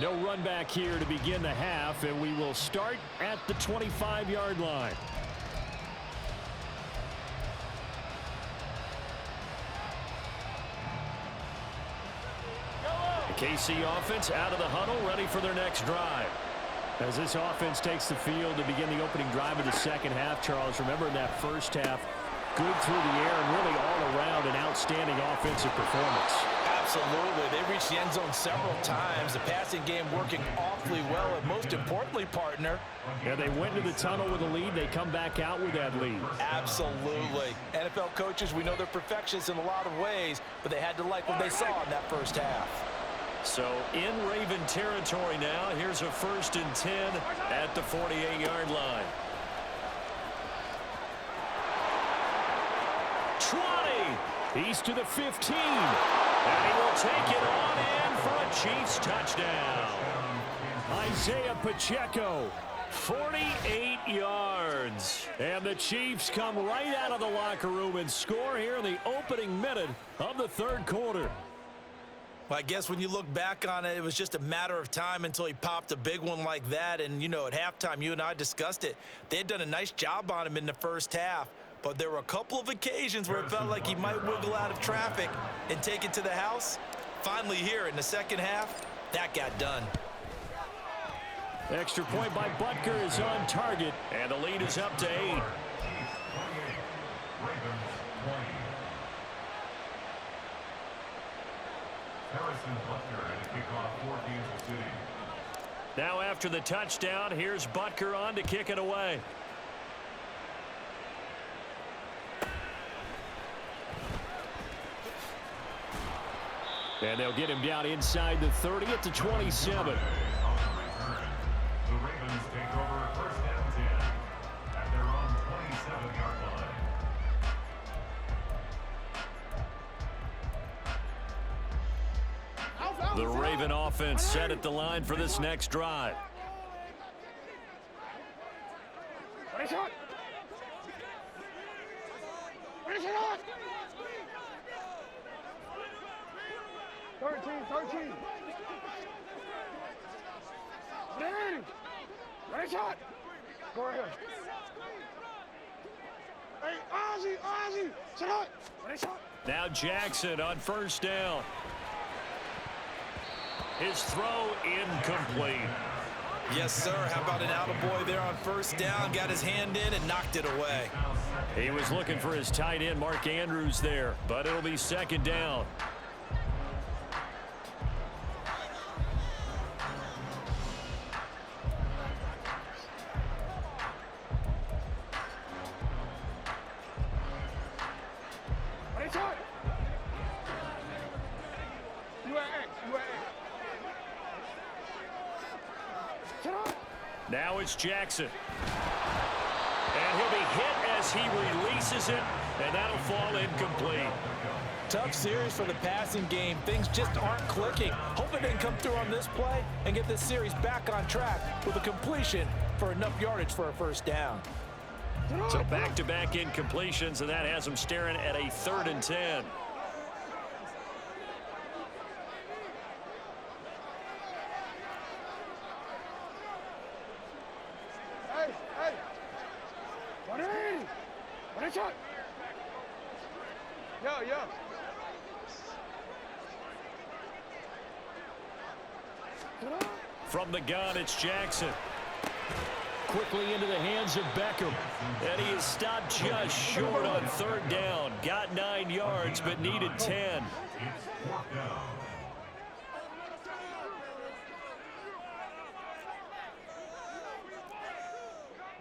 No run back here to begin the half, and we will start at the 25-yard line. The KC offense out of the huddle, ready for their next drive. As this offense takes the field to begin the opening drive of the second half, Charles, remember in that first half, good through the air and really all around an outstanding offensive performance. Absolutely. They reached the end zone several times. The passing game working awfully well, and most importantly, partner. Yeah, they went into the tunnel with a lead. They come back out with that lead. Absolutely. NFL coaches, we know they're perfectionists in a lot of ways, but they had to like what they saw in that first half. So in Raven territory now, here's a 1st and 10 at the 48-yard line. 20. He's to the 15. And he will take it on in for a Chiefs touchdown. Isaiah Pacheco, 48 yards. And the Chiefs come right out of the locker room and score here in the opening minute of the third quarter. Well, I guess when you look back on it, it was just a matter of time until he popped a big one like that. And, you know, at halftime, you and I discussed it. They had done a nice job on him in the first half. But there were a couple of occasions where it felt like he might wiggle out of traffic and take it to the house. Finally here in the second half, that got done. Extra point by Butker is on target, and the lead is up to 8. Now after the touchdown, here's Butker on to kick it away. And they'll get him down inside the 30 at the 27. The Ravens take over 1st and 10 at their own 27-yard line. The Raven offense set at the line for this next drive. Ready, shot. Ready, shot. 13. Ready, shot. Go ahead. Hey, Ozzy. Shut up. Ready, shot. Now Jackson on 1st down. His throw incomplete. Yes, sir. How about an attaboy there on 1st down? Got his hand in and knocked it away. He was looking for his tight end, Mark Andrews, there, but it'll be 2nd down. Now it's Jackson. And he'll be hit as he releases it, and that'll fall incomplete. Tough series for the passing game. Things just aren't clicking. Hoping they can come through on this play and get this series back on track with a completion for enough yardage for a 1st down. So back-to-back incompletions, and that has them staring at a 3rd and 10. Yo. From the gun, it's Jackson. Quickly into the hands of Beckham. And he is stopped just short on 3rd down. Got 9 yards, but needed 10.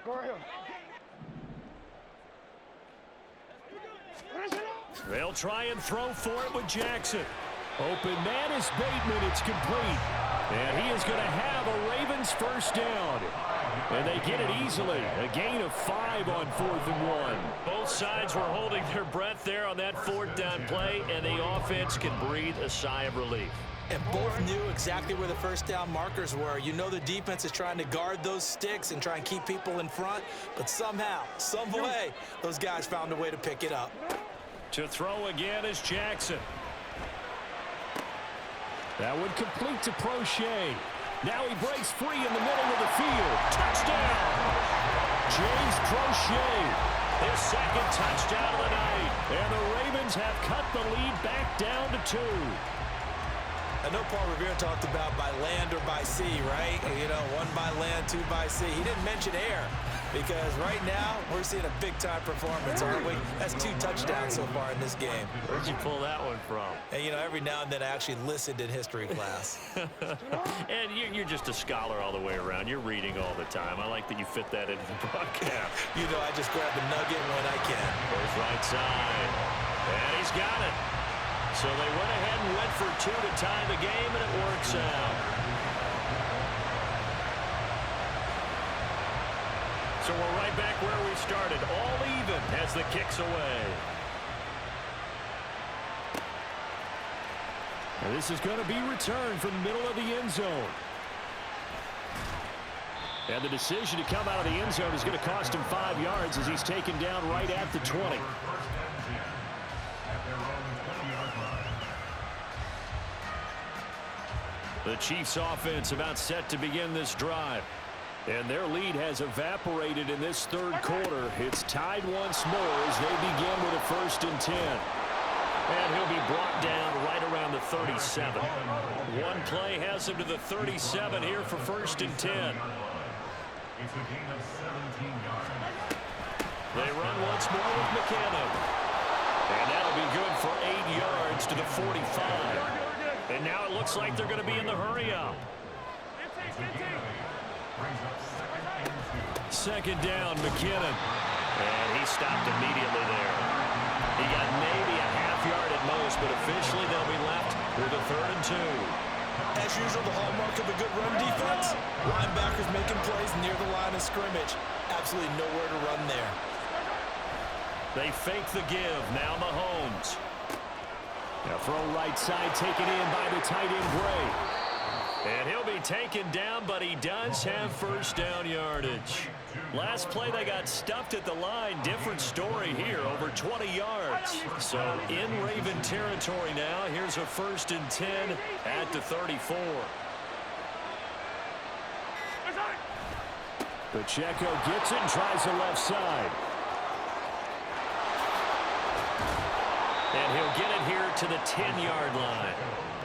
Go ahead. They'll try and throw for it with Jackson. Open man is Bateman. It's complete. And he is going to have a Ravens 1st down. And they get it easily. A gain of 5 on 4th and 1. Both sides were holding their breath there on that 4th down play, and the offense can breathe a sigh of relief. And both knew exactly where the 1st down markers were. You know the defense is trying to guard those sticks and try and keep people in front. But somehow, some way, those guys found a way to pick it up. To throw again is Jackson. That would complete to Prochet. Now he breaks free in the middle of the field. Touchdown! James Crochet, his second touchdown of the night. And the Ravens have cut the lead back down to 2. I know Paul Revere talked about by land or by sea, right? You know, 1 by land, 2 by sea. He didn't mention air because right now we're seeing a big-time performance, aren't we? That's 2 touchdowns so far in this game. Where'd you pull that one from? And, you know, every now and then I actually listened in history class. And you're just a scholar all the way around. You're reading all the time. I like that you fit that into the broadcast. You know, I just grab the nugget when I can. Goes right side. And he's got it. So they went ahead and went for 2 to tie the game, and it works out. So we're right back where we started, all even as the kick's away. And this is going to be returned from the middle of the end zone. And the decision to come out of the end zone is going to cost him 5 yards as he's taken down right at the 20. The Chiefs offense about set to begin this drive. And their lead has evaporated in this third quarter. It's tied once more as they begin with a 1st and 10. And he'll be brought down right around the 37. One play has him to the 37 here for 1st and 10. It's a gain of 17 yards. They run once more with McKinnon. And that'll be good for 8 yards to the 45. And now it looks like they're going to be in the hurry-up. Second down, McKinnon. And he stopped immediately there. He got maybe a half yard at most, but officially they'll be left with a 3rd and 2. As usual, the hallmark of a good run defense, linebackers making plays near the line of scrimmage. Absolutely nowhere to run there. They fake the give. Now Mahomes. Now throw right side, taken in by the tight end Bray. And he'll be taken down, but he does have 1st down yardage. Last play they got stuffed at the line. Different story here, over 20 yards. So in Raven territory now. Here's a 1st and 10 at the 34. Pacheco gets it and tries the left side. And he'll get it here to the 10-yard line.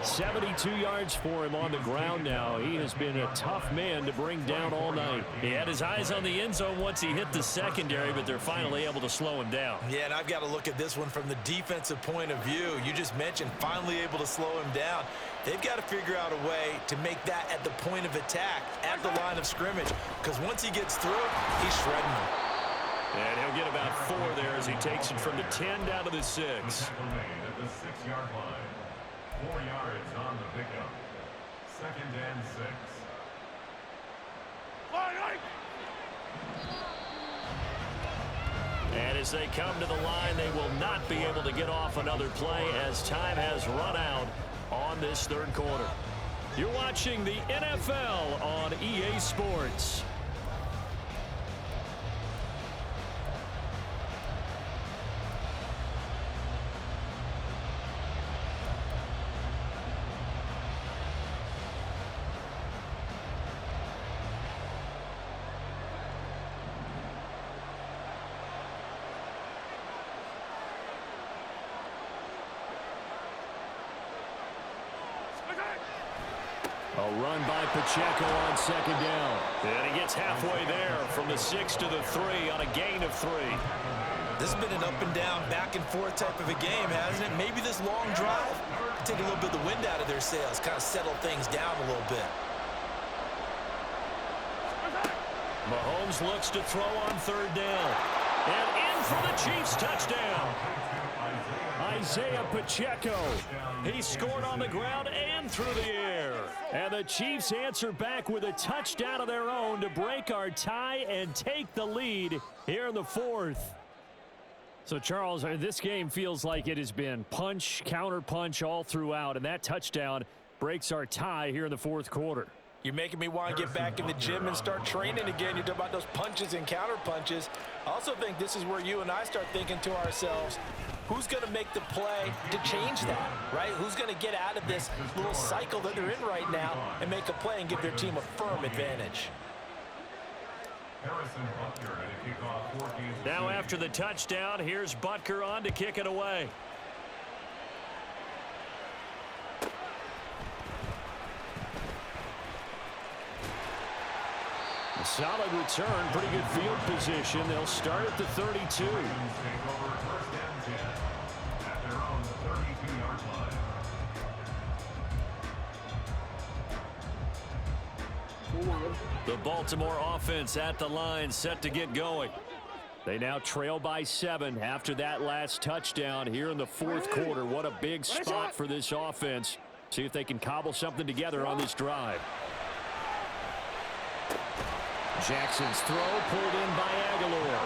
72 yards for him on the ground now. He has been a tough man to bring down all night. He had his eyes on the end zone once he hit the secondary, but they're finally able to slow him down. Yeah, and I've got to look at this one from the defensive point of view. You just mentioned finally able to slow him down. They've got to figure out a way to make that at the point of attack, at the line of scrimmage, because once he gets through, he's shredding them. And he'll get about 4 there as he takes it from the 10 down to the 6. At the 6-yard line. 4 yards on the pickup. 2nd and 6. And as they come to the line, they will not be able to get off another play as time has run out on this 3rd quarter. You're watching the NFL on EA Sports. A run by Pacheco on 2nd down. And he gets halfway there from the 6 to the 3 on a gain of 3. This has been an up and down, back and forth type of a game, hasn't it? Maybe this long drive take a little bit of the wind out of their sails, kind of settle things down a little bit. Mahomes looks to throw on 3rd down. And in for the Chiefs touchdown. Isaiah Pacheco. He scored on the ground and through the air. And the Chiefs answer back with a touchdown of their own to break our tie and take the lead here in the 4th. So, Charles, this game feels like it has been punch, counter punch all throughout, and that touchdown breaks our tie here in the 4th quarter. You're making me want to get back in the gym and start training again. You're talking about those punches and counter punches. I also think this is where you and I start thinking to ourselves, who's going to make the play to change that, right? Who's going to get out of this little cycle that they're in right now and make a play and give their team a firm advantage? Now after the touchdown, here's Butker on to kick it away. A solid return, pretty good field position. They'll start at the 32. The Baltimore offense at the line, set to get going. They now trail by 7 after that last touchdown here in the fourth quarter. What a big spot for this offense. See if they can cobble something together on this drive. Jackson's throw pulled in by Aguilar.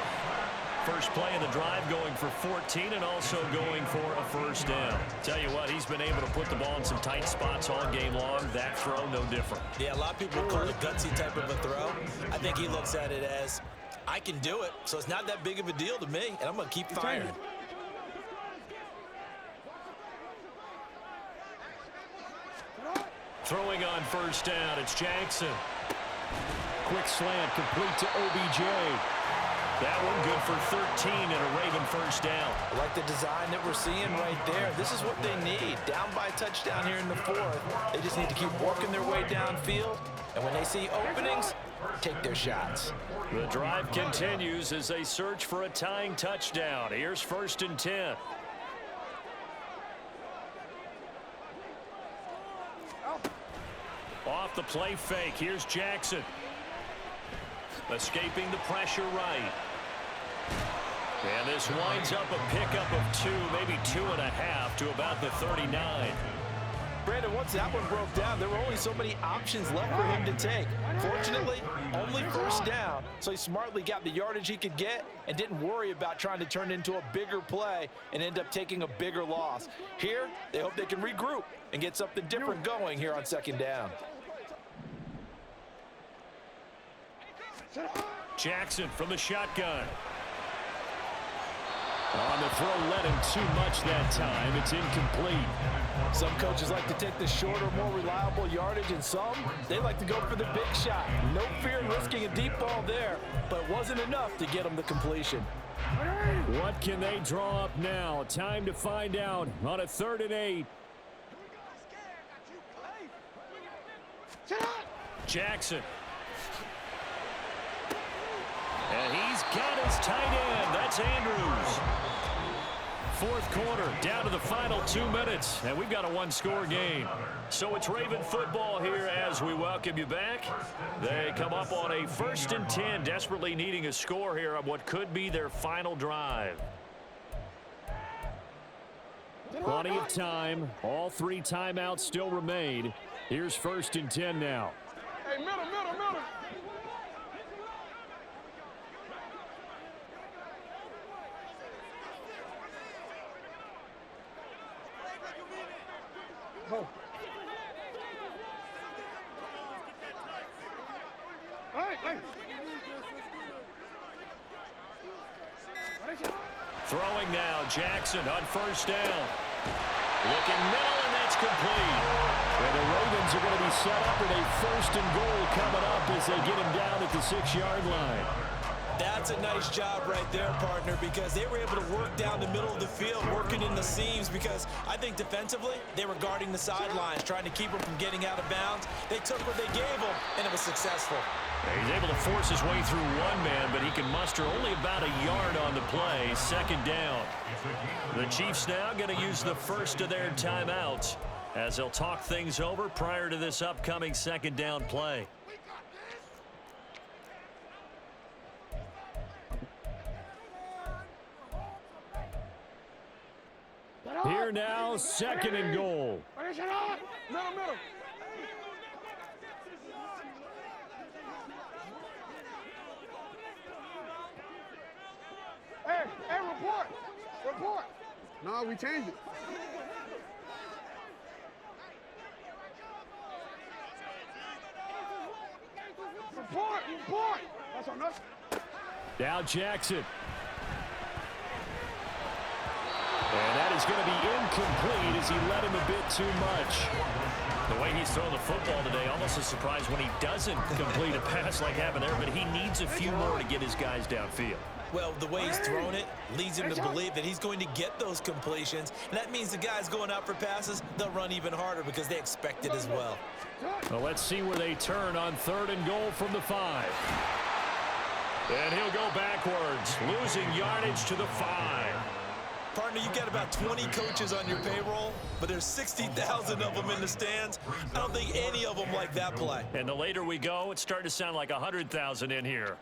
First play of the drive going for 14 and also going for a first down. Tell you what, he's been able to put the ball in some tight spots all game long. That throw, no different. Yeah, a lot of people call it a gutsy type of a throw. I think he looks at it as, I can do it, so it's not that big of a deal to me, and I'm going to keep firing. Throwing on first down, it's Jackson. Quick slant complete to OBJ. That one good for 13 and a Raven first down. I like the design that we're seeing right there. This is what they need. Down by a touchdown here in the fourth. They just need to keep working their way downfield. And when they see openings, take their shots. The drive continues as they search for a tying touchdown. Here's 1st and 10. Off the play fake. Here's Jackson. Escaping the pressure right. And this winds up a pickup of 2, maybe 2.5 to about the 39. Brandon, once that one broke down, there were only so many options left for him to take. Fortunately, only first down, so he smartly got the yardage he could get and didn't worry about trying to turn it into a bigger play and end up taking a bigger loss. Here, they hope they can regroup and get something different going here on 2nd down. Jackson from the shotgun. On the throw, led him too much that time. It's incomplete. Some coaches like to take the shorter, more reliable yardage, and some, they like to go for the big shot. No fear in risking a deep ball there, but it wasn't enough to get them the completion. What can they draw up now? Time to find out on a 3rd and 8. Jackson. And he's got his tight end. That's Andrews. Fourth quarter, down to the final 2 minutes, and we've got a one-score game. So it's Raven football here as we welcome you back. They come up on a 1st and 10, desperately needing a score here on what could be their final drive. Plenty of time. All 3 timeouts still remain. Here's 1st and 10 now. Hey, middle. Go. Hey. Throwing now, Jackson on first down. Looking middle, and that's complete. And the Ravens are going to be set up with a 1st and goal coming up as they get him down at the 6-yard line. That's a nice job right there, partner, because they were able to work down the middle of the field, working in the seams, because I think defensively, they were guarding the sidelines, trying to keep them from getting out of bounds. They took what they gave them, and it was successful. He's able to force his way through one man, but he can muster only about a yard on the play. 2nd down. The Chiefs now going to use the first of their timeouts as they'll talk things over prior to this upcoming 2nd down play. Here now, 2nd and goal. Middle. Hey, report. No, we changed it. Report. That's on us. Now Jackson. And that is going to be incomplete as he led him a bit too much. The way he's throwing the football today, almost a surprise when he doesn't complete a pass like happened there, but he needs a few more to get his guys downfield. Well, the way he's thrown it leads him to believe that he's going to get those completions. And that means the guys going out for passes, they'll run even harder because they expect it as well. Well, let's see where they turn on 3rd and goal from the 5. And he'll go backwards, losing yardage to the 5. Partner, you got about 20 coaches on your payroll, but there's 60,000 of them in the stands. I don't think any of them like that play. And the later we go, it's starting to sound like 100,000 in here.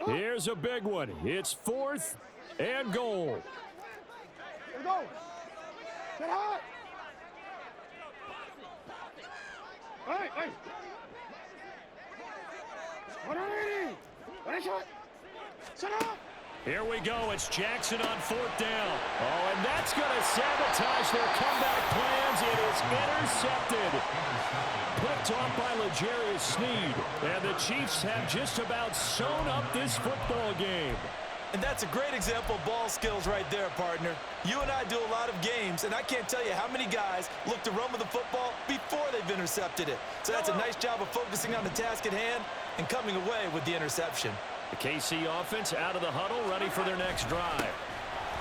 Here's a big one. It's 4th and goal. Here we go. Get hot. Hey, hey. 180. Ready, shot. Set up. Here we go. It's Jackson on 4th down. Oh, and that's going to sabotage their comeback plans. It is intercepted. Picked off by L'Jarius Sneed. And the Chiefs have just about sewn up this football game. And that's a great example of ball skills right there, partner. You and I do a lot of games, and I can't tell you how many guys look to run with the football before they've intercepted it. So that's a nice job of focusing on the task at hand and coming away with the interception. The KC offense out of the huddle, ready for their next drive.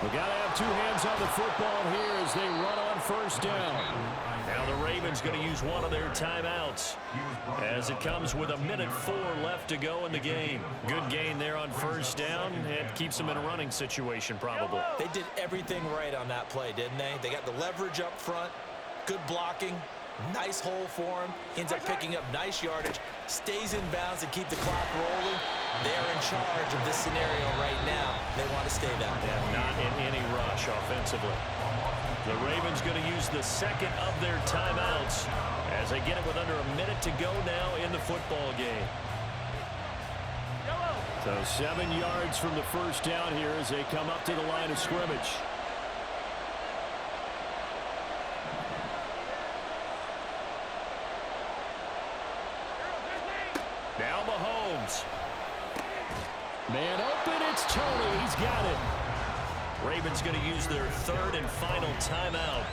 We got to have 2 hands on the football here as they run on 1st down. Now the Ravens going to use one of their timeouts as it comes with 1:04 left to go in the game. Good gain there on 1st down. It keeps them in a running situation probably. They did everything right on that play, didn't they? They got the leverage up front, good blocking, nice hole for him, ends up picking up nice yardage, stays in bounds and keep the clock rolling. They're in charge of this scenario right now. They want to stay that way. Yeah, not in any rush offensively. The Ravens going to use the 2nd of their timeouts as they get it with under 1 minute to go now in the football game. So 7 yards from the 1st down here as they come up to the line of scrimmage. Now Mahomes. Man open, it's Tony. He's got it. Ravens going to use their 3rd and final timeout.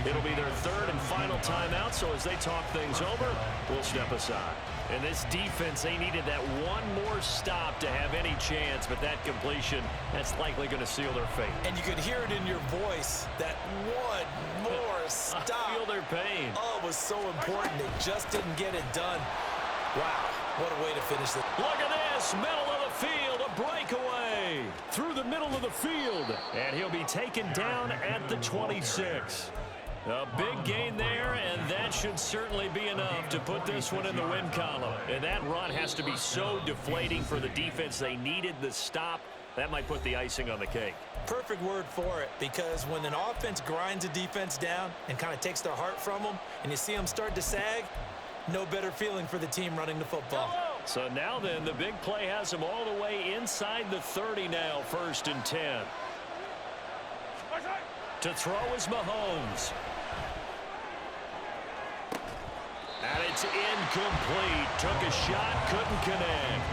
It'll be their 3rd and final timeout, so as they talk things over, we'll step aside. And this defense, they needed that one more stop to have any chance, but that completion, that's likely going to seal their fate. And you could hear it in your voice, that one more stop. I feel their pain. Oh, it was so important. They just didn't get it done. Wow, what a way to finish this. Look at this, middle of the field, a breakaway through the middle of the field. And he'll be taken down at the 26. A big gain there, and that should certainly be enough to put this one in the win column. And that run has to be so deflating for the defense. They needed the stop. That might put the icing on the cake. Perfect word for it, because when an offense grinds a defense down and kind of takes their heart from them, and you see them start to sag, no better feeling for the team running the football. So now then, the big play has them all the way inside the 30 now, 1st and 10. To throw is Mahomes. And it's incomplete. Took a shot, couldn't connect.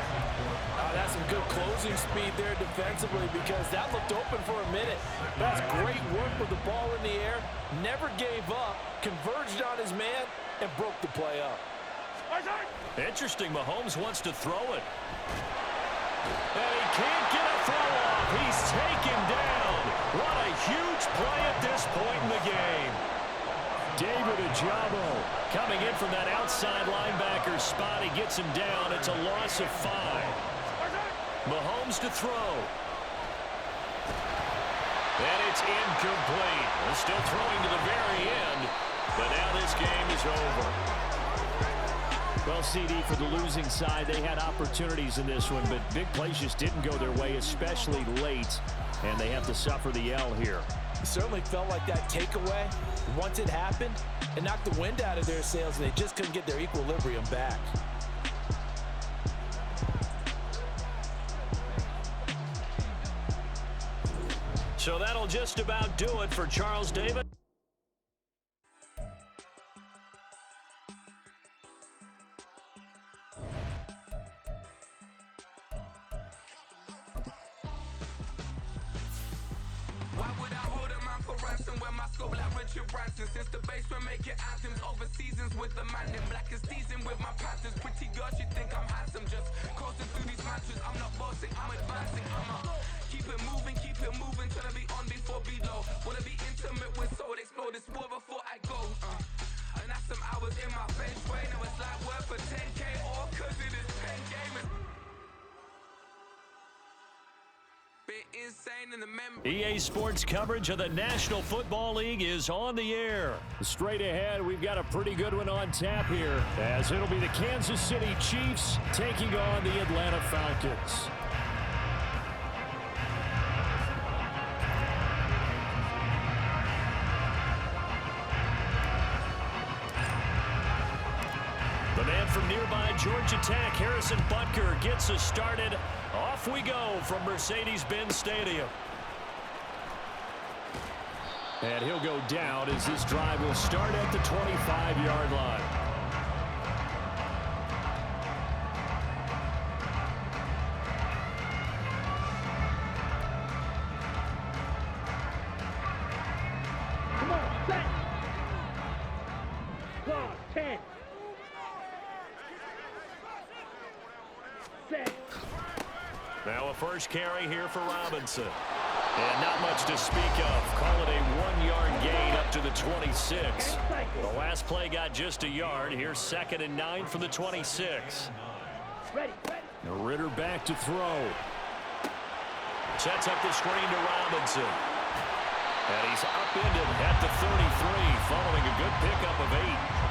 That's some good closing speed there defensively, because that looked open for a minute. That's great work with the ball in the air. Never gave up, converged on his man, and broke the play up. Interesting, Mahomes wants to throw it. And he can't get a throw off. He's taken down. What a huge play at this point in the game. David Ojabo coming in from that outside linebacker spot. He gets him down. It's a loss of 5. Mahomes to throw. And it's incomplete. They're still throwing to the very end. But now this game is over. Well, CD, for the losing side, they had opportunities in this one, but big plays just didn't go their way, especially late, and they have to suffer the L here. It certainly felt like that takeaway, once it happened, it knocked the wind out of their sails, and they just couldn't get their equilibrium back. So that'll just about do it for Charles Davis. Since the basement making anthems over seasons with the man in black is seasoned with my patterns. Pretty girl, she think I'm handsome. Just coasting through these matches. I'm not bossing, I'm advancing. Keep it moving, trying to be on before below. Wanna be intimate with soul, explore this war before I go. And that's some hours in my bench way. Now it's like work for 10K or cause it is 10 gamers. Insane in the EA Sports coverage of the National Football League is on the air. Straight ahead, we've got a pretty good one on tap here, as it'll be the Kansas City Chiefs taking on the Atlanta Falcons. The man from nearby Georgia Tech, Harrison Butker, gets us started. Off we go from Mercedes-Benz Stadium. And he'll go down as this drive will start at the 25-yard line. Come on, set. 12, 10. Set. Now a first carry here for Robinson. And not much to speak of. Call it a 1-yard gain up to the 26. The last play got just a yard. Here's 2nd and 9 from the 26. Ready. Now Ritter back to throw. Sets up the screen to Robinson. And he's upended at the 33 following a good pickup of 8.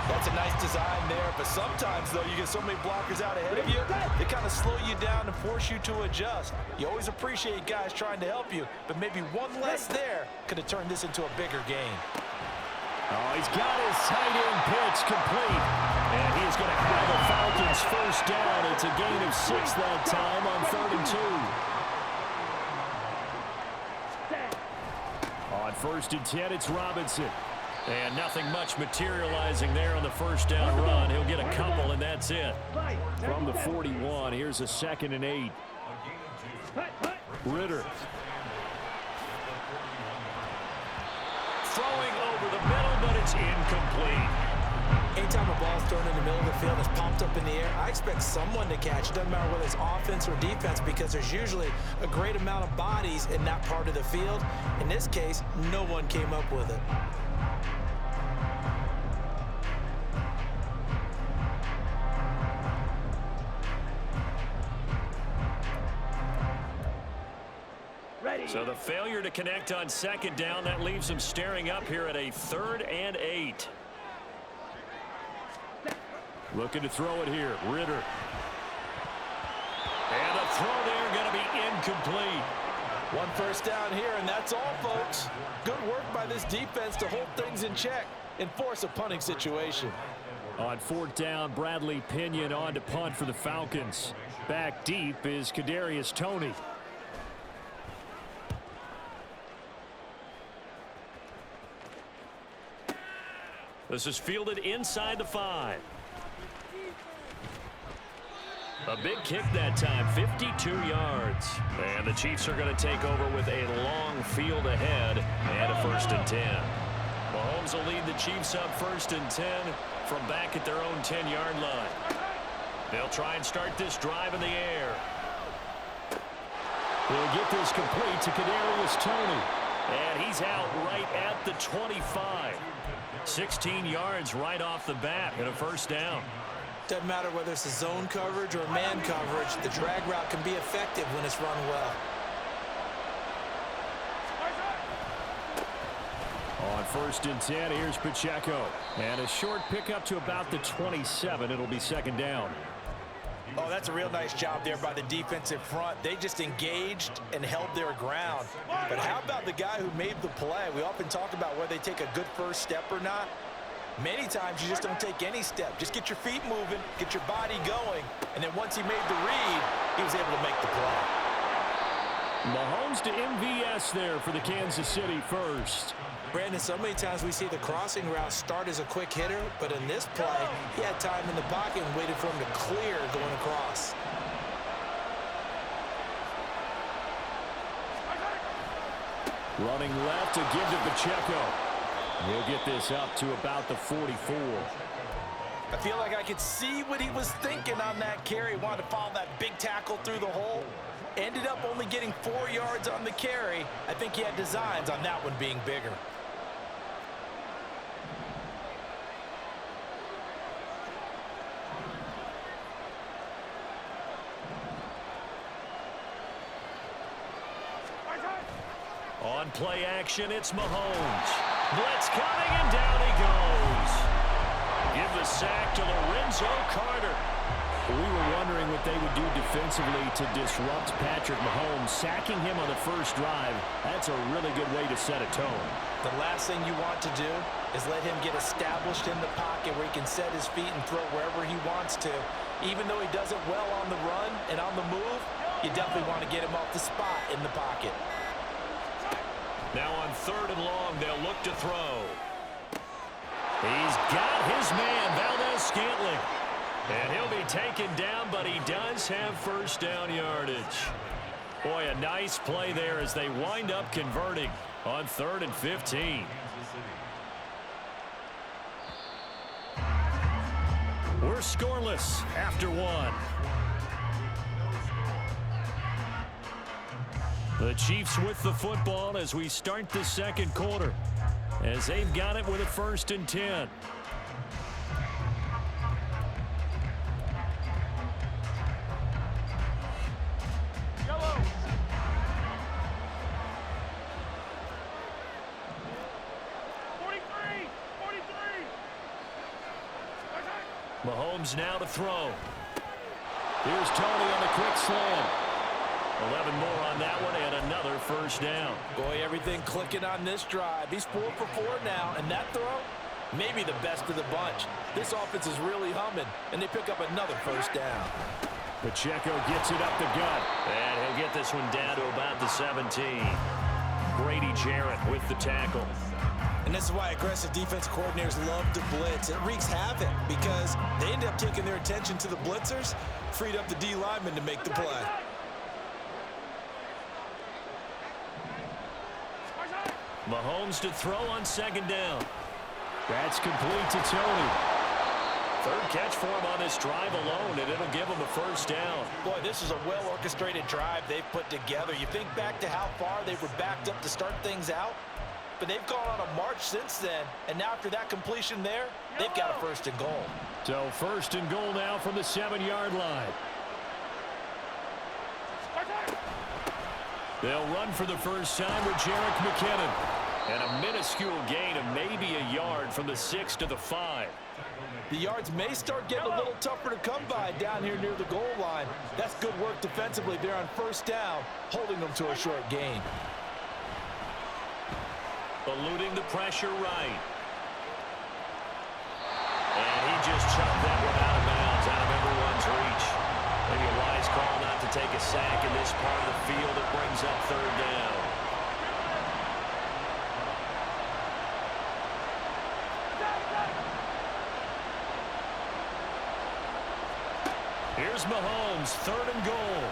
That's a nice design there, but sometimes, though, you get so many blockers out ahead of you, they kind of slow you down and force you to adjust. You always appreciate guys trying to help you, but maybe one less there could have turned this into a bigger game. Oh, he's got his tight end pitch complete. And he's going to have the Falcons first down. It's a gain of 6 that time on 3rd and 2. On 1st and 10, it's Robinson. And nothing much materializing there on the first down run. He'll get a couple, and that's it. From the 41, here's a 2nd and 8. Ritter. Throwing over the middle, but it's incomplete. Anytime a ball's thrown in the middle of the field and it's popped up in the air, I expect someone to catch. It doesn't matter whether it's offense or defense, because there's usually a great amount of bodies in that part of the field. In this case, no one came up with it. So the failure to connect on 2nd down, that leaves him staring up here at a 3rd and 8. Looking to throw it here. Ritter. And the throw there going to be incomplete. One first down here, and that's all, folks. Good work by this defense to hold things in check and force a punting situation. On 4th down, Bradley Pinion on to punt for the Falcons. Back deep is Kadarius Toney. This is fielded inside the 5. A big kick that time, 52 yards. And the Chiefs are going to take over with a long field ahead and a 1st and 10. Mahomes will lead the Chiefs up 1st and 10 from back at their own 10-yard line. They'll try and start this drive in the air. They'll get this complete to Kadarius Toney. And he's out right at the 25. 16 yards right off the bat and a 1st down. Doesn't matter whether it's a zone coverage or man coverage, the drag route can be effective when it's run well. On 1st and 10, here's Pacheco. And a short pickup to about the 27. It'll be 2nd down. Oh, that's a real nice job there by the defensive front. They just engaged and held their ground. But how about the guy who made the play? We often talk about whether they take a good first step or not. Many times you just don't take any step. Just get your feet moving, get your body going, and then once he made the read, he was able to make the play. Mahomes to MVS there for the Kansas City first. Brandon, so many times we see the crossing route start as a quick hitter, but in this play, he had time in the pocket and waited for him to clear going across. Running left to give to Pacheco. He'll get this up to about the 44. I feel like I could see what he was thinking on that carry. Wanted to follow that big tackle through the hole. Ended up only getting 4 yards on the carry. I think he had designs on that one being bigger. On play action, it's Mahomes. Blitz coming, and down he goes. Give the sack to Lorenzo Carter. We were wondering what they would do defensively to disrupt Patrick Mahomes. Sacking him on the first drive, that's a really good way to set a tone. The last thing you want to do is let him get established in the pocket where he can set his feet and throw wherever he wants to. Even though he does it well on the run and on the move, you definitely want to get him off the spot in the pocket. Now on 3rd and long, they'll look to throw. He's got his man, Valdez-Scantling. And he'll be taken down, but he does have first down yardage. Boy, a nice play there as they wind up converting on 3rd and 15. We're scoreless after 1. The Chiefs with the football as we start the second quarter, as they've got it with a 1st and 10. Mahomes now to throw. Here's Tony on the quick slant. 11 more on that one and another first down. Boy, everything clicking on this drive. He's 4 for 4 now, and that throw, maybe the best of the bunch. This offense is really humming, and they pick up another first down. Pacheco gets it up the gut. And he'll get this one down to about the 17. Grady Jarrett with the tackle. And this is why aggressive defense coordinators love to blitz. It wreaks havoc because they end up taking their attention to the blitzers, freed up the D lineman to make the play. Mahomes to throw on 2nd down. That's complete to Tony. 3rd catch for him on this drive alone, and it'll give him a first down. Boy, this is a well-orchestrated drive they've put together. You think back to how far they were backed up to start things out, but they've gone on a march since then, and now after that completion there, they've got a 1st and goal. So 1st and goal now from the 7-yard line. They'll run for the first time with Jerick McKinnon. And a minuscule gain of maybe a yard from the 6 to the 5. The yards may start getting a little tougher to come by down here near the goal line. That's good work defensively there on 1st down, holding them to a short gain. Eluding the pressure right. And he just chucked that one out of bounds, out of everyone's reach. Maybe a wise call not to take a sack in this part of the field. It brings up 3rd down. Here's Mahomes, 3rd and goal.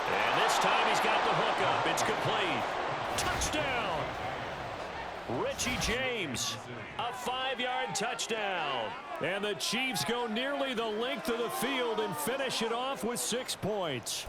And this time he's got the hook up. It's complete. Touchdown. Richie James, a 5-yard touchdown. And the Chiefs go nearly the length of the field and finish it off with 6 points.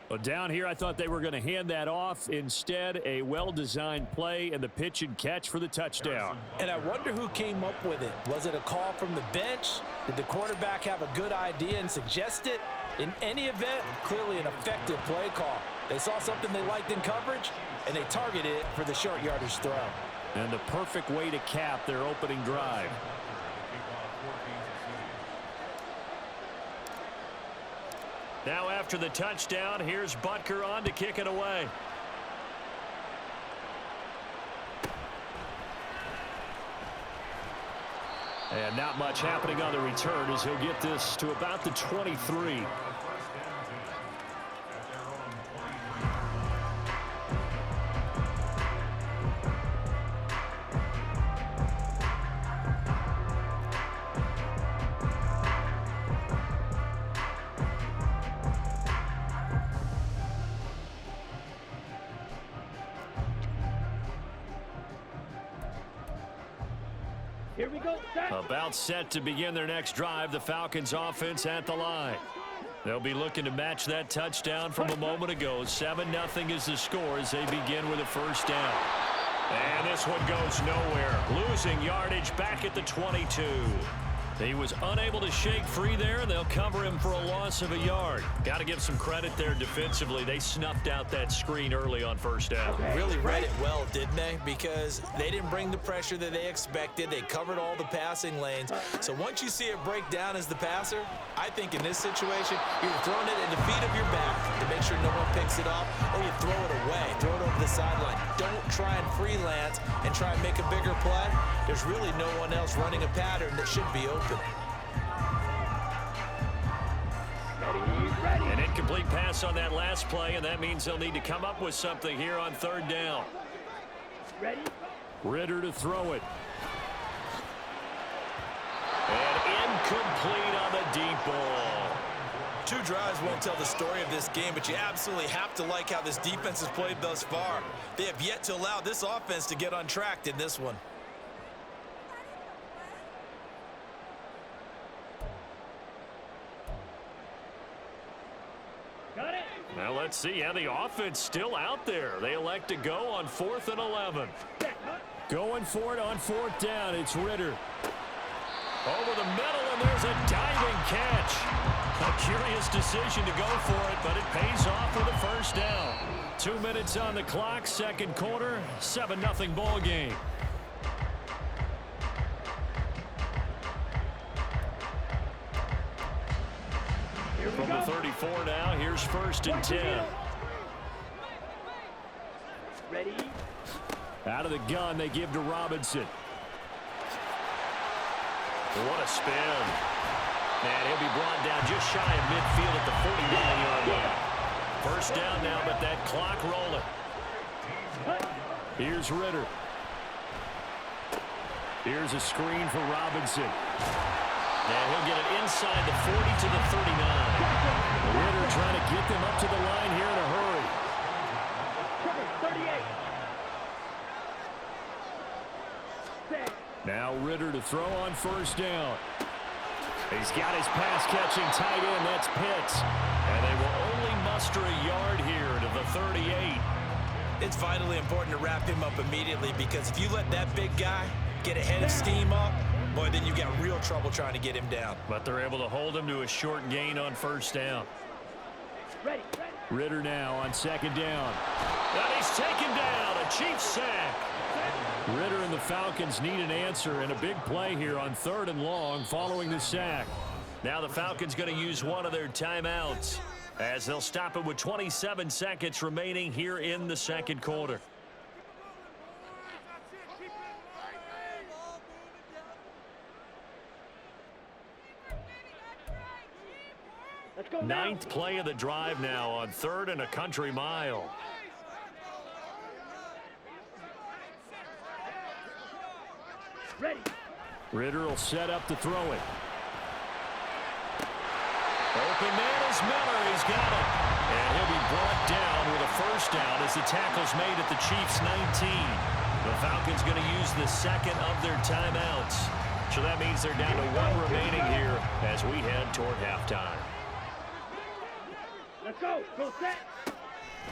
Well, down here, I thought they were going to hand that off. Instead, a well-designed play and the pitch and catch for the touchdown. And I wonder who came up with it. Was it a call from the bench? Did the quarterback have a good idea and suggest it? In any event, clearly an effective play call. They saw something they liked in coverage, and they targeted it for the short yardage throw. And the perfect way to cap their opening drive. Now after the touchdown, here's Butker on to kick it away. And not much happening on the return as he'll get this to about the 23. About set to begin their next drive, the Falcons offense at the line. They'll be looking to match that touchdown from a moment ago. 7-0 is the score as they begin with a first down. And this one goes nowhere. Losing yardage back at the 22. He was unable to shake free there, and they'll cover him for a loss of a yard. Got to give some credit there defensively. They snuffed out that screen early on first down. Really read it well, didn't they? Because they didn't bring the pressure that they expected. They covered all the passing lanes. So once you see it break down as the passer, I think in this situation, you're throwing it at the feet of your back to make sure no one picks it off, or you throw it away, throw it over the sideline. Don't try and freelance and try and make a bigger play. There's really no one else running a pattern that should be open. An incomplete pass on that last play, and that means they'll need to come up with something here on third down. Ritter to throw it. And incomplete on the deep ball. 2 drives won't tell the story of this game, but you absolutely have to like how this defense has played thus far. They have yet to allow this offense to get untracked in this one. Now let's see how the offense still out there. They elect to go on 4th and 11. Going for it on 4th down. It's Ritter. Over the middle, and there's a diving catch. A curious decision to go for it, but it pays off with a first down. 2 minutes on the clock, second quarter, 7-0 ball game. From the 34 now, here's 1st and 10. Ready? Out of the gun, they give to Robinson. What a spin. And he'll be brought down just shy of midfield at the 49-yard line. First down now, but that clock rolling. Here's Ritter. Here's a screen for Robinson. And he'll get it inside the 40 to the 39. Ritter trying to get them up to the line here in a hurry. 38. Now Ritter to throw on first down. He's got his pass-catching tight end. That's Pitts. And they will only muster a yard here to the 38. It's vitally important to wrap him up immediately, because if you let that big guy get ahead of scheme up, boy, then you've got real trouble trying to get him down. But they're able to hold him to a short gain on first down. Ready. Ritter now on second down. And he's taken down. A Chiefs sack. Ritter and the Falcons need an answer, and a big play here on 3rd and long following the sack. Now the Falcons going to use one of their timeouts as they'll stop it with 27 seconds remaining here in the second quarter. Ninth play of the drive now on 3rd and a country mile. Ready. Ritter will set up to throw it. Open man is Miller. He's got it. And he'll be brought down with a first down as the tackle's made at the Chiefs' 19. The Falcons going to use the second of their timeouts. So that means they're down to 1 remaining here as we head toward halftime. Let's go. Go set.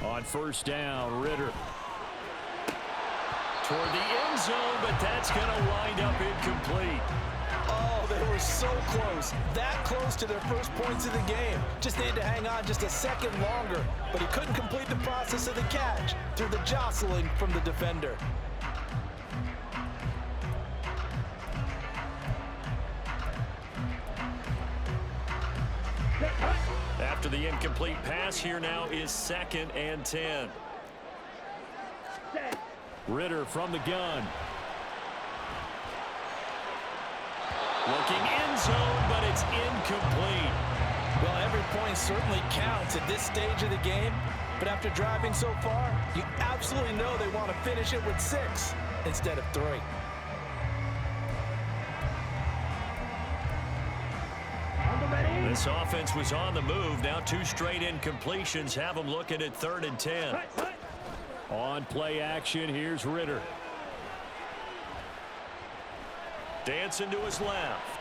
On first down, Ritter. Toward the end zone, but that's going to wind up incomplete. Oh, they were so close. That close to their first points of the game. Just needed to hang on just a second longer. But he couldn't complete the process of the catch through the jostling from the defender. After the incomplete pass, here now is 2nd and 10. Ritter from the gun. Looking end zone, but it's incomplete. Well, every point certainly counts at this stage of the game. But after driving so far, you absolutely know they want to finish it with 6 instead of 3. This offense was on the move. Now 2 straight incompletions have them looking at 3rd and 10. On play action, here's Ritter. Dancing to his left.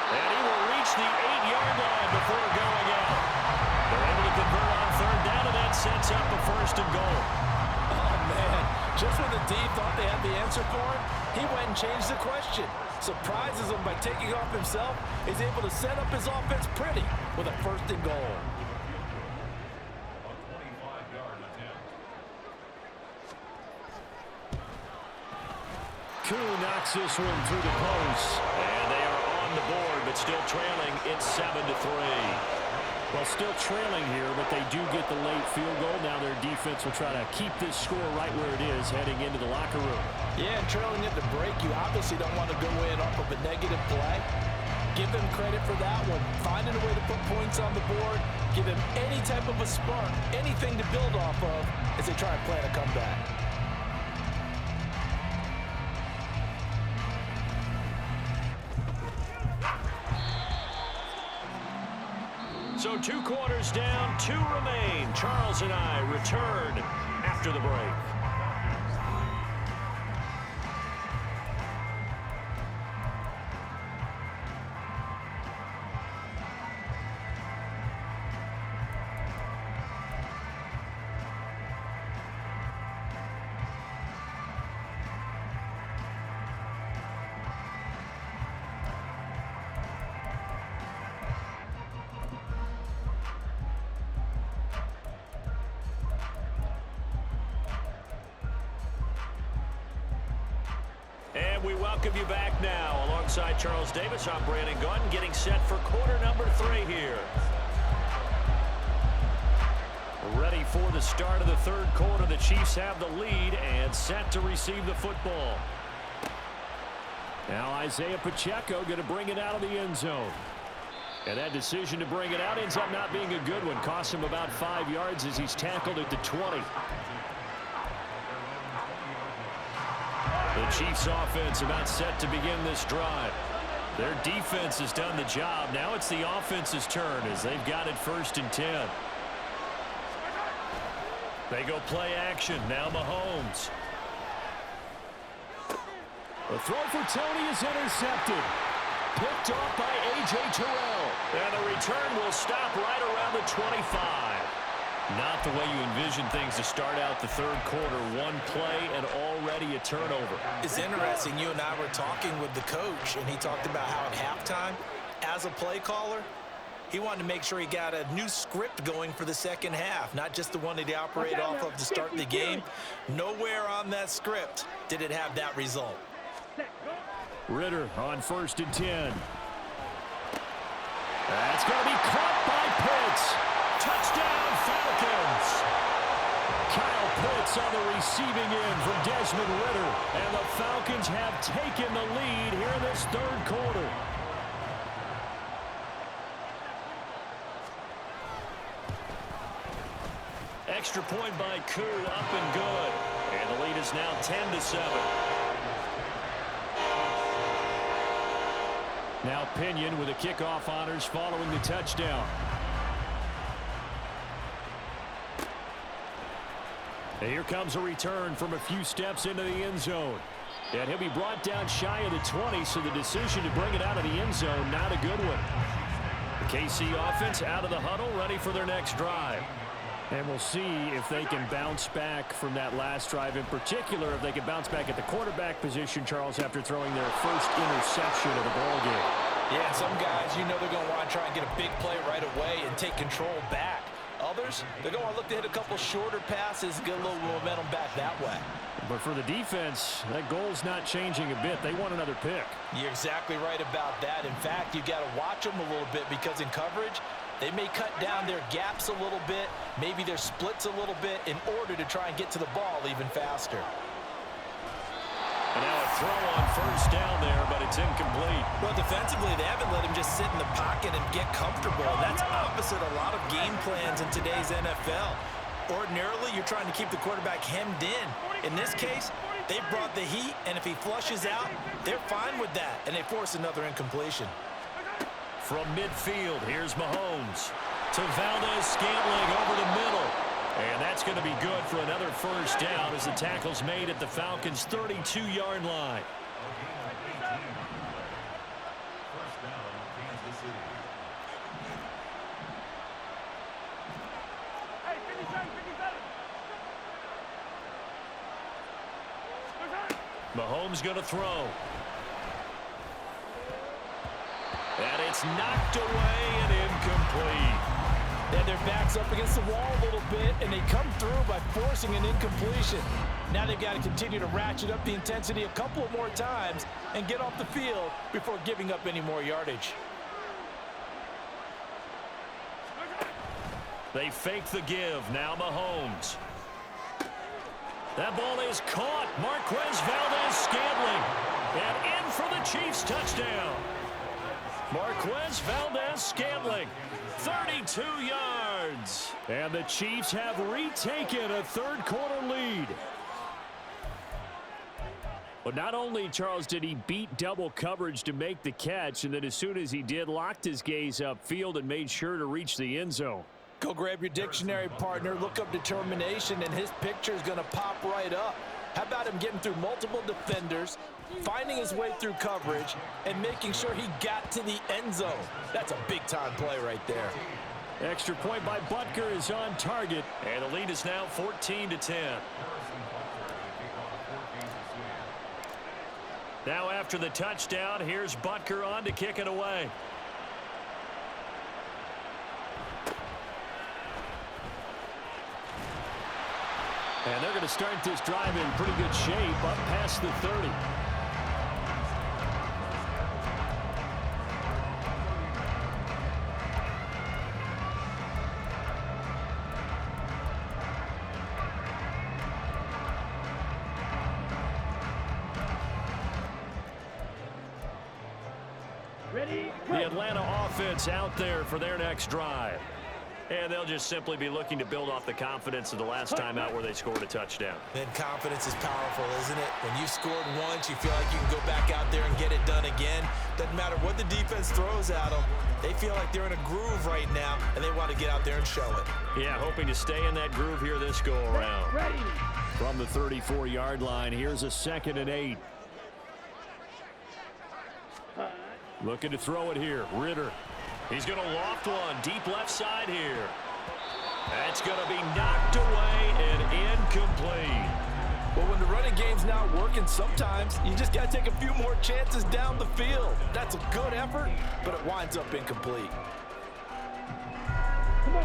And he will reach the 8-yard line before going out. They're able to convert on third down, and that sets up a first and goal. Oh, man. Just when the D thought they had the answer for him, he went and changed the question. Surprises him by taking off himself. He's able to set up his offense pretty with a first and goal. A 25-yard attempt. Koo knocks this one through the post. And they are on the board, but still trailing. It's 7-3. Well, still trailing here, but they do get the late field goal. Now their defense will try to keep this score right where it is heading into the locker room. Yeah, and trailing at the break, you obviously don't want to go in off of a negative play. Give them credit for that one. Finding a way to put points on the board. Give them any type of a spark, anything to build off of as they try and plan a comeback. So 2 quarters down, 2 remain. Charles and I return after the break. And we welcome you back now. Alongside Charles Davis, I'm Brandon Gunn, getting set for quarter number 3 here. Ready for the start of the third quarter. The Chiefs have the lead and set to receive the football. Now Isaiah Pacheco going to bring it out of the end zone. And that decision to bring it out ends up not being a good one. Costs him about 5 yards as he's tackled at the 20. The Chiefs offense about set to begin this drive. Their defense has done the job. Now it's the offense's turn as they've got it 1st and 10. They go play action. Now Mahomes. The throw for Tony is intercepted. Picked off by A.J. Terrell. And the return will stop right around the 25. Not the way you envision things to start out the third quarter. One play and already a turnover. It's interesting. You and I were talking with the coach, and he talked about how at halftime, as a play caller, he wanted to make sure he got a new script going for the second half, not just the one that he operated off of to start the game. Nowhere on that script did it have that result. Ritter on 1st and 10. That's going to be caught by Pitts. Touchdown, Falcons. Kyle Pitts on the receiving end from Desmond Ritter. And the Falcons have taken the lead here in this third quarter. Extra point by Koo, up and good. And the lead is now 10-7. Now Pinion with the kickoff honors following the touchdown. And here comes a return from a few steps into the end zone. And he'll be brought down shy of the 20, so the decision to bring it out of the end zone, not a good one. The KC offense out of the huddle, ready for their next drive. And we'll see if they can bounce back from that last drive. In particular, if they can bounce back at the quarterback position, Charles, after throwing their first interception of the ballgame. Yeah, some guys, you know they're going to want to try and get a big play right away and take control back. Others, they're going to look to hit a couple shorter passes, get a little momentum back that way. But for the defense, that goal's not changing a bit. They want another pick. You're exactly right about that. In fact, you got to watch them a little bit because in coverage, they may cut down their gaps a little bit, maybe their splits a little bit in order to try and get to the ball even faster. And now a throw on 1st down there, but it's incomplete. Well, defensively, they haven't let him just sit in the pocket and get comfortable. That's opposite a lot of game plans in today's NFL. Ordinarily, you're trying to keep the quarterback hemmed in. In this case, they brought the heat, and if he flushes out, they're fine with that, and they force another incompletion. From midfield, here's Mahomes to Valdez-Scantling over the middle. And that's going to be good for another 1st down as the tackle's made at the Falcons' 32-yard line. First down, Kansas City. Mahomes going to throw. And it's knocked away and incomplete. And their back's up against the wall a little bit, and they come through by forcing an incompletion. Now they've got to continue to ratchet up the intensity a couple of more times and get off the field before giving up any more yardage. They fake the give. Now Mahomes. That ball is caught. Marquez Valdez-Scantling. And in for the Chiefs touchdown. Marquez Valdez-Scantling. 32 yards. And the Chiefs have retaken a third-quarter lead. But not only, Charles, did he beat double coverage to make the catch, and then as soon as he did, locked his gaze upfield and made sure to reach the end zone. Go grab your dictionary, partner. Look up determination, and his picture is going to pop right up. How about him getting through multiple defenders, finding his way through coverage, and making sure he got to the end zone? That's a big-time play right there. Extra point by Butker is on target, and the lead is now 14-10. Now after the touchdown, here's Butker on to kick it away. And they're going to start this drive in pretty good shape, up past the 30. The Atlanta offense out there for their next drive. And they'll just simply be looking to build off the confidence of the last time out where they scored a touchdown. And confidence is powerful, isn't it? When you scored once, you feel like you can go back out there and get it done again. Doesn't matter what the defense throws at them. They feel like they're in a groove right now, and they want to get out there and show it. Yeah, hoping to stay in that groove here this go-around. From the 34-yard line, here's a 2nd and 8. Looking to throw it here. Ritter. He's going to loft one deep left side here. That's going to be knocked away and incomplete. Well, when the running game's not working, sometimes you just got to take a few more chances down the field. That's a good effort, but it winds up incomplete.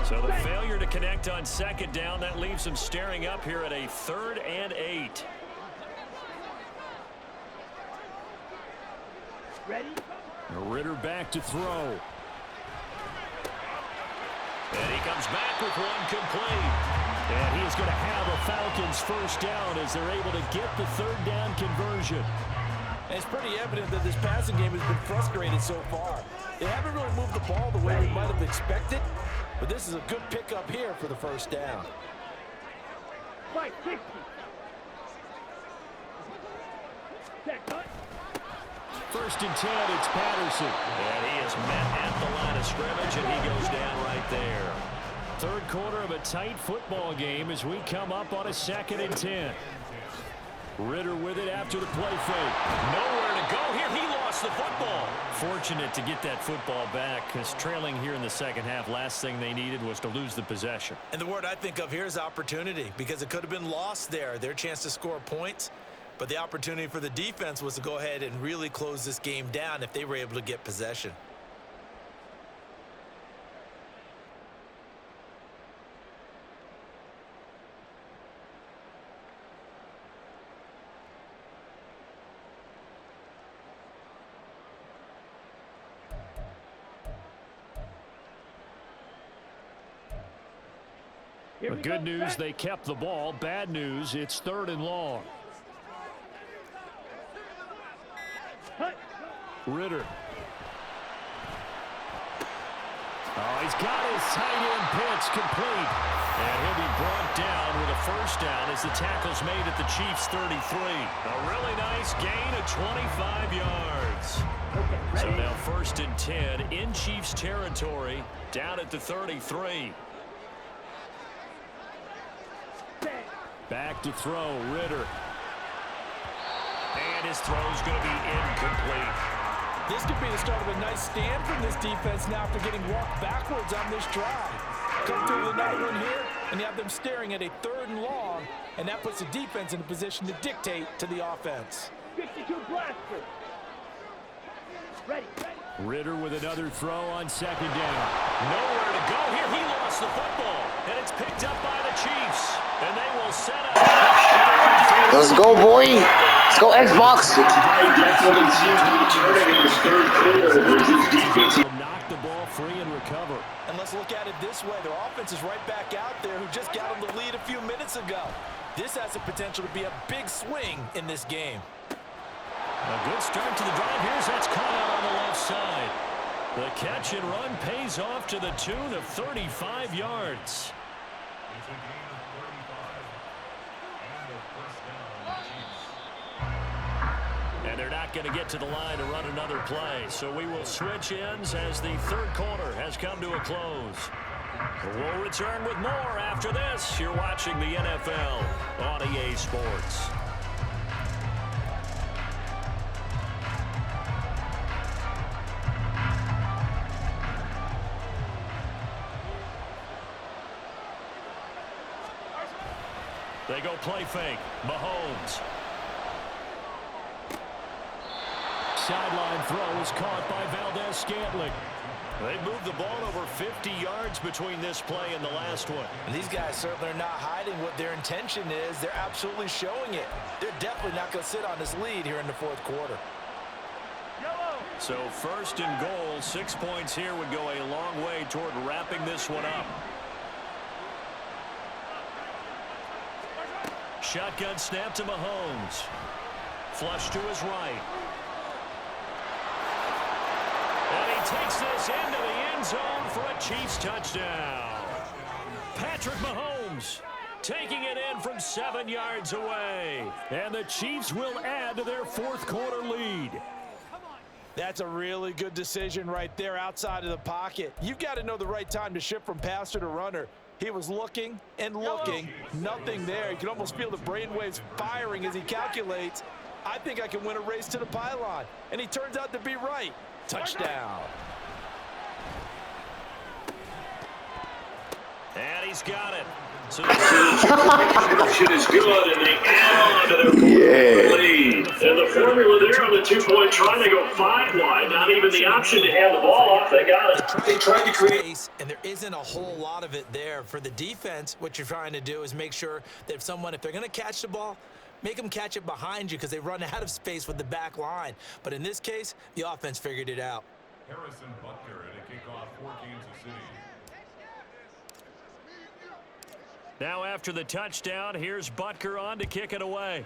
So the failure to connect on 2nd down, that leaves them staring up here at a 3rd and 8. Ready? Ritter back to throw. And he comes back with one complete. And he is going to have a Falcons first down as they're able to get the 3rd down conversion. And it's pretty evident that this passing game has been frustrated so far. They haven't really moved the ball the way we might have expected, but this is a good pickup here for the first down. 560. First and 10, it's Patterson. And he is met at the line of scrimmage, and he goes down right there. Third quarter of a tight football game as we come up on a 2nd and 10. Ritter with it after the play fake. Nowhere to go here. He lost the football. Fortunate to get that football back because trailing here in the second half, last thing they needed was to lose the possession. And the word I think of here is opportunity, because it could have been lost there. Their chance to score points. But the opportunity for the defense was to go ahead and really close this game down if they were able to get possession. The good news, they kept the ball. Bad news, it's 3rd and long. Ritter. Oh, he's got his tight end pitch complete. And he'll be brought down with a first down as the tackle's made at the Chiefs' 33. A really nice gain of 25 yards. So now 1st and 10 in Chiefs territory, down at the 33. Back to throw, Ritter. And his throw's going to be incomplete. This could be the start of a nice stand from this defense now after getting walked backwards on this drive. Come through with another one here, and you have them staring at a 3rd and long, and that puts the defense in a position to dictate to the offense. 62 blaster. Ready. Ritter with another throw on 2nd down. Nowhere to go here. He lost the football, and it's picked up by the Chiefs, and they will set up. Let's go, boy. Let's go, Xbox. Knock the ball free and recover. And let's look at it this way. Their offense is right back out there who just got them the lead a few minutes ago. This has the potential to be a big swing in this game. A good start to the drive. Here's that's caught out on the left side. The catch and run pays off to the tune of 35 yards. It's a gain of 35. And the first down, Chiefs. And they're not going to get to the line to run another play. So we will switch ends as the 3rd quarter has come to a close. We'll return with more after this. You're watching the NFL on EA Sports. They go play fake. Mahomes. Sideline throw is caught by Valdez-Scantling. They moved the ball over 50 yards between this play and the last one. And these guys certainly are not hiding what their intention is. They're absolutely showing it. They're definitely not going to sit on this lead here in the 4th quarter. So 1st and goal, 6 points here would go a long way toward wrapping this one up. Shotgun snap to Mahomes. Flush to his right. And he takes this into the end zone for a Chiefs touchdown. Patrick Mahomes taking it in from 7 yards away. And the Chiefs will add to their 4th quarter lead. That's a really good decision right there outside of the pocket. You've got to know the right time to shift from passer to runner. He was looking and looking, nothing there. You can almost feel the brainwaves firing as he calculates, I think I can win a race to the pylon. And he turns out to be right. Touchdown. And he's got it. So the is good, and they add on to their lead. And the formula there on the 2-point try, they go 5 wide. Not even the option to hand the ball off. They got it. They tried to create space, and there isn't a whole lot of it there. For the defense, what you're trying to do is make sure that if they're going to catch the ball, make them catch it behind you because they run out of space with the back line. But in this case, the offense figured it out. Harrison Butker at a kickoff for Kansas City. Now after the touchdown, here's Butker on to kick it away.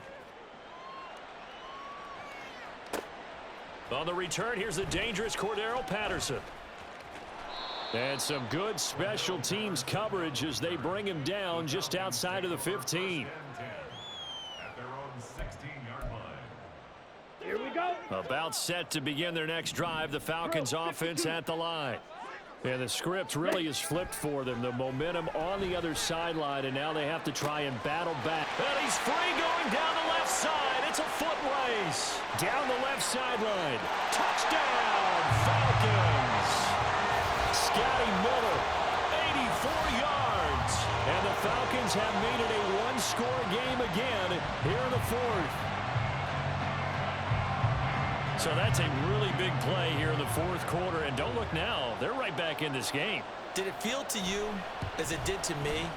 On the return, here's the dangerous Cordero Patterson. And some good special teams coverage as they bring him down just outside of the 15. At their own 16-yard line. Here we go. About set to begin their next drive, the Falcons offense at the line. And the script really is flipped for them. The momentum on the other sideline, and now they have to try and battle back. And he's free going down the left side. It's a foot race. Down the left sideline. Touchdown, Falcons. Scotty Miller, 84 yards. And the Falcons have made it a one-score game again here in the 4th. So that's a really big play here in the 4th quarter. And don't look now. They're right back in this game. Did it feel to you, as it did to me,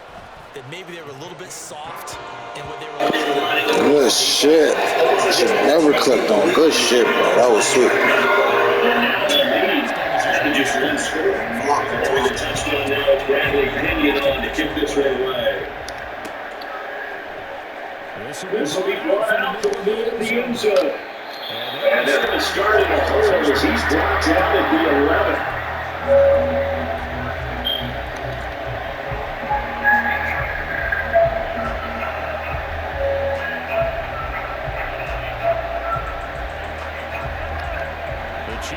that maybe they were a little bit soft in what they were doing? Good shit. I should never clicked on. Good shit, bro. That was sweet. Just one score. The touchdown now. Bradley Pinion on to kick this right away. This will be brought out for the end zone. And they're going to start in a hurry as he's brought down at the 11.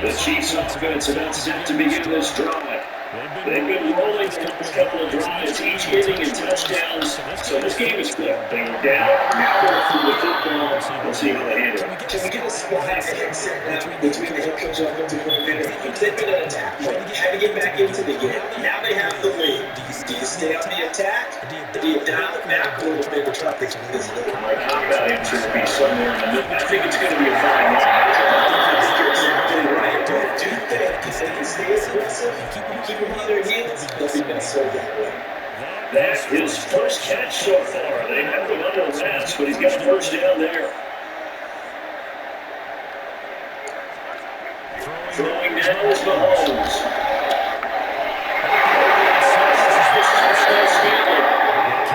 The Chiefs offense about set to begin this drive. They've been rolling the last couple of drives, each ending in touchdowns. So this game is flipped. They were down, now they're through the football. We'll see how they handle it. Can we get a spot and sit down between the head coach and offensive coordinator? They've been in attack mode. Had to get back into the game. Now they have the lead. Do you stay on the attack? Or do you dial it back a little bit to try to fix this lead? My combat answer would be somewhere in the middle. I think it's going to be a fine line. You're exactly right. Do think if they can stay aggressive and keep them on their heels, they'll be better served that way. That's his first catch so far. They have him under wraps, but he's got first down there. Throwing down is Mahomes.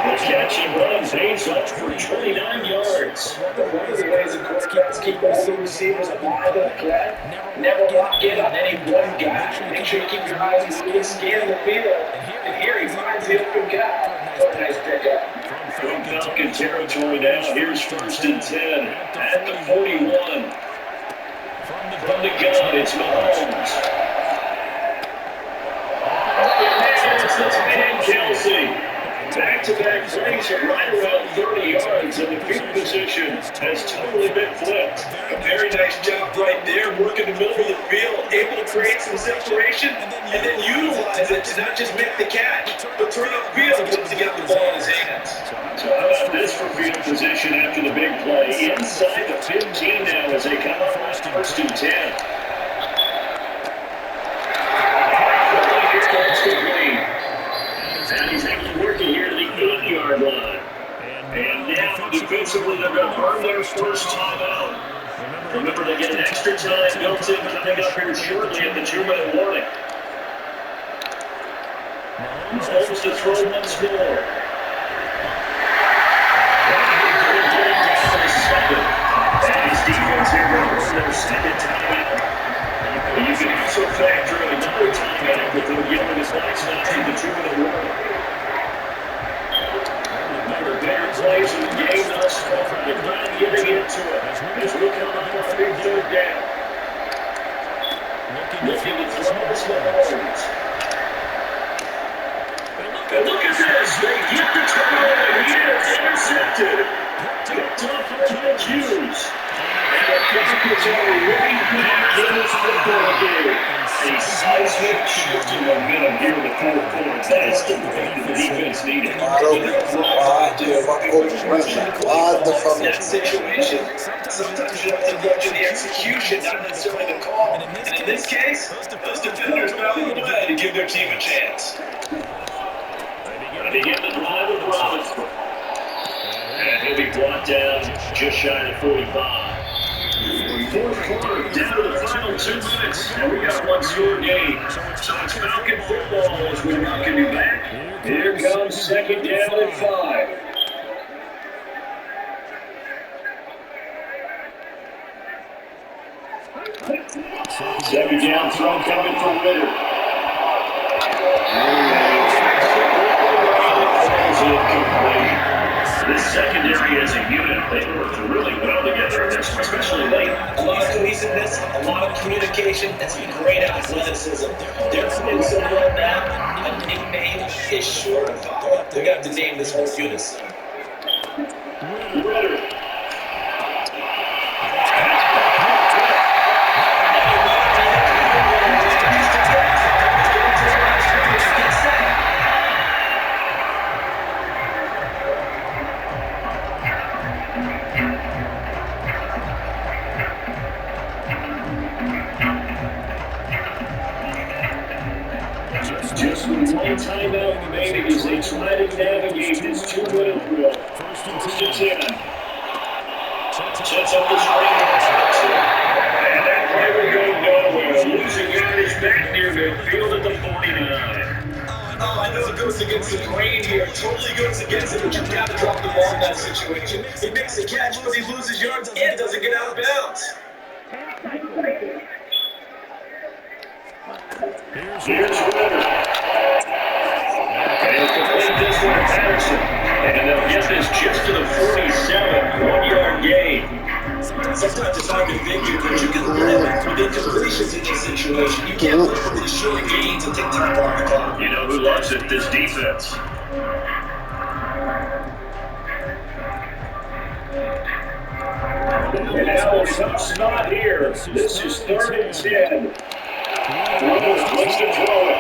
The catch and run pays off for 29 yards. One of the ways the quarterbacks keep all the receivers alive in a threat, never lock in on any one guy. Make sure you keep your eyes moving, scan the field, and here he finds the open guy. What a nice pickup. From Falcon territory now, here's first and 10 at the 41. From the gun, it's Mahomes. It's the man, Kelsey. Back-to-back plays are right around 30 yards, and the field position has totally been flipped. A very nice job right there, working the middle of the field, able to create some separation, and then utilize it to not just make the catch, but turn upfield once he got the ball in his hands. So how about this for field position after the big play? Inside the 15 now as they come up first and 10. And he's actually working here to the 8-yard line. And now, defensively, they're going to burn their first timeout. Remember, they get an extra time built in coming up here shortly at the 2-minute warning. Mahomes to throw once more. And his defense here going to burn their second timeout. You can also factor in another timeout with them yelling as last night in the 2-minute warning. Remember, bigger plays in the game thus far. They're not getting into it as we come up on a big third down. Looking to throw this Mahomes. And look at this. They get the turnover. He is intercepted. Picked up for the Jews. And the Falcons are right back in this football game. A seismic shift in momentum here in the fourth quarter. That is the break that the defense needed. That situation, sometimes you have to look to the execution, not necessarily the call. And in this case, those defenders found a way to give their team a chance. Going to begin the drive with Robinson. And he'll be brought down just shy of 45. Fourth quarter, down to the final 2 minutes, and we got one score game. So it's Falcon football as we welcome you back. Here comes second down and 5. Second down throw coming from Ritter. This secondary as a unit, they worked really well together in this, especially late. A lot of cohesiveness, a lot of communication, and some great athleticism. They're playing so well now, a nickname is sure to follow. They're going to have to name this whole unit soon. Ritter. Just with one timeout remaining as they try to navigate this 2-minute drill. First and 10. Sets up the screen. And that play will go nowhere. Losing yardage back near midfield at the 49. Oh, I know it goes against the grain here. Totally goes against it, but you've got to drop the ball in that situation. He makes the catch, but he loses yards and doesn't get out of bounds. Here's Ritter. And complete this one to Patterson. And they'll get this just to the 47. 1-yard gain. Sometimes it's hard to figure that you can limit with incompletions in this situation. You can't look for these short gains and take time off the clock. You know who loves it? This defense. And now a tough spot here. This is 3rd and 10. Rose looks to throw it.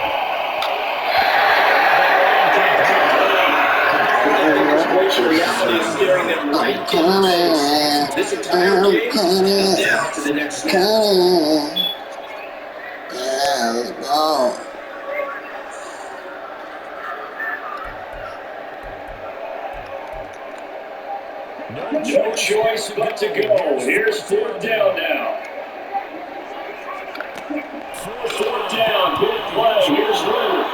Reality is staring them right in the face. This entire game is down to the next step. Yeah, let's go. No choice but to go. Here's 4th down now. 4th down, good play. Here's Ritter.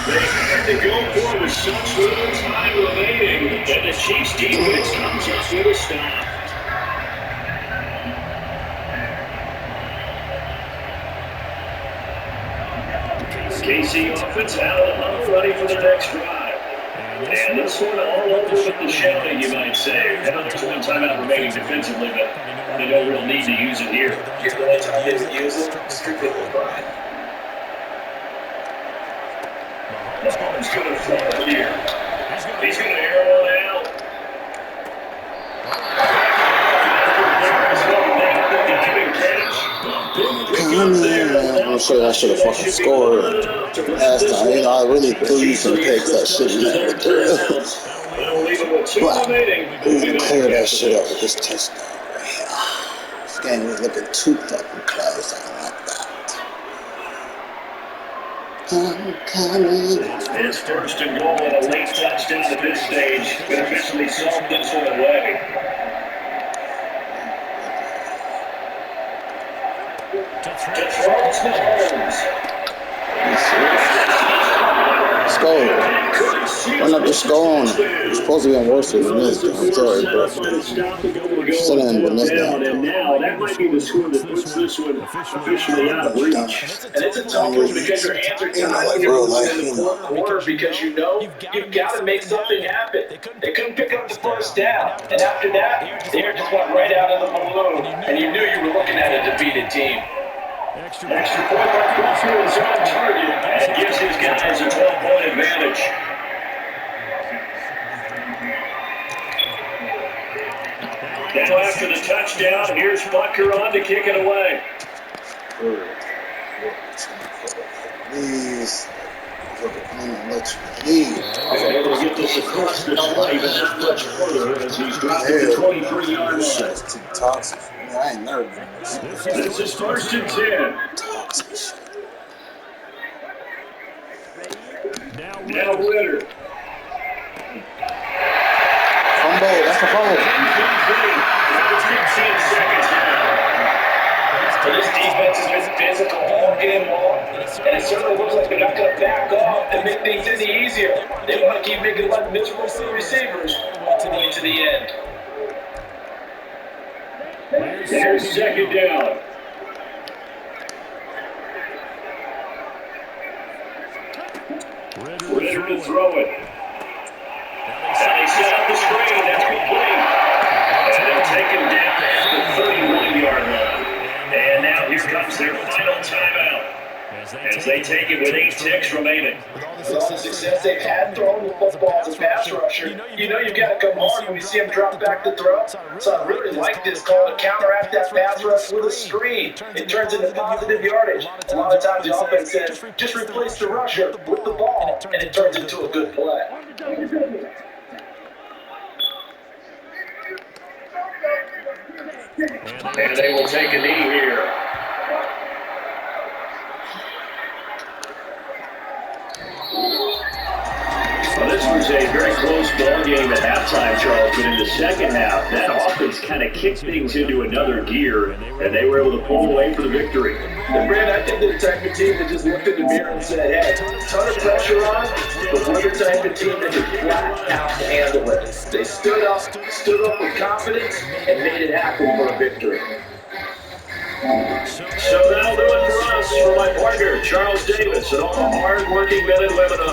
They had to go for it with such little time remaining, and the Chiefs defense comes up with a stop. KC offense out of the huddle, ready for their next drive. And it's sort of all over with the shouting, you might say. Now there's one timeout remaining defensively, but they no real need to use it here. Here's the only time they would use it, strictly for pride. Mahomes going to throw it here. He's going to arrow it out. I'm sure I should have fucking scored last time. You know, I really threw some picks that shouldn't have been. But we can clear that shit up with this touchdown right here. This game is looking too fucking close. I don't like that. I'm coming. It's 1st and goal and a late touchdown at this stage. Could officially solve this one away. Skull. Run up the skull. It's supposed to be on worse than this. I'm sorry, but still in the next down. And now that might be the score that puts this one officially out of reach. And it's a tough one because your hands are tied when you're in the 4th quarter because you know you've got to make something happen. They couldn't pick up the 1st down. And after that, the air just went right out of the balloon. And you knew you were looking at a defeated team. Extra point by Crawford is on target and gives his guys a 12-point advantage. Now after the touchdown, here's Butker on to kick it away. Please. Able to get this across the line, even that much further as he's dropped to the 23-yard line. It's too toxic for me. I ain't never been this. This is 1st and 10. Toxic shit. Now Ritter. Fumble, that's a fumble. 15 seconds now. But this defense has been physical all game long, and it certainly looks like they're not going to back off and make things any easier. They want to keep making life miserable for the receivers all the way to the end. There's 2nd down. Ritter to throw it. And they set up the screen. That's complete. And they'll take him down at the 31-yard line. And now here comes their final timeout as they take it with 8 ticks remaining. With all the success they've had throwing the football as a pass rusher, you know you've got to come hard when you see him drop back to throw. So I really like this call to counteract that pass rush with a screen. It turns into positive yardage. A lot of times the offense says, just replace the rusher with the ball, and it turns into a good play. And they will take a knee here. Well, this was a very close ball game at halftime, Charles, but in the second half, that offense kind of kicked things into another gear, and they were able to pull away for the victory. And Brad, I think they're the type of team that just looked in the mirror and said, hey, ton of pressure on, but we're the type of team that can flat out handle it. They stood up with confidence, and made it happen for a victory. So that'll do it for us, for my partner, Charles Davis, and all the hard-working men and women on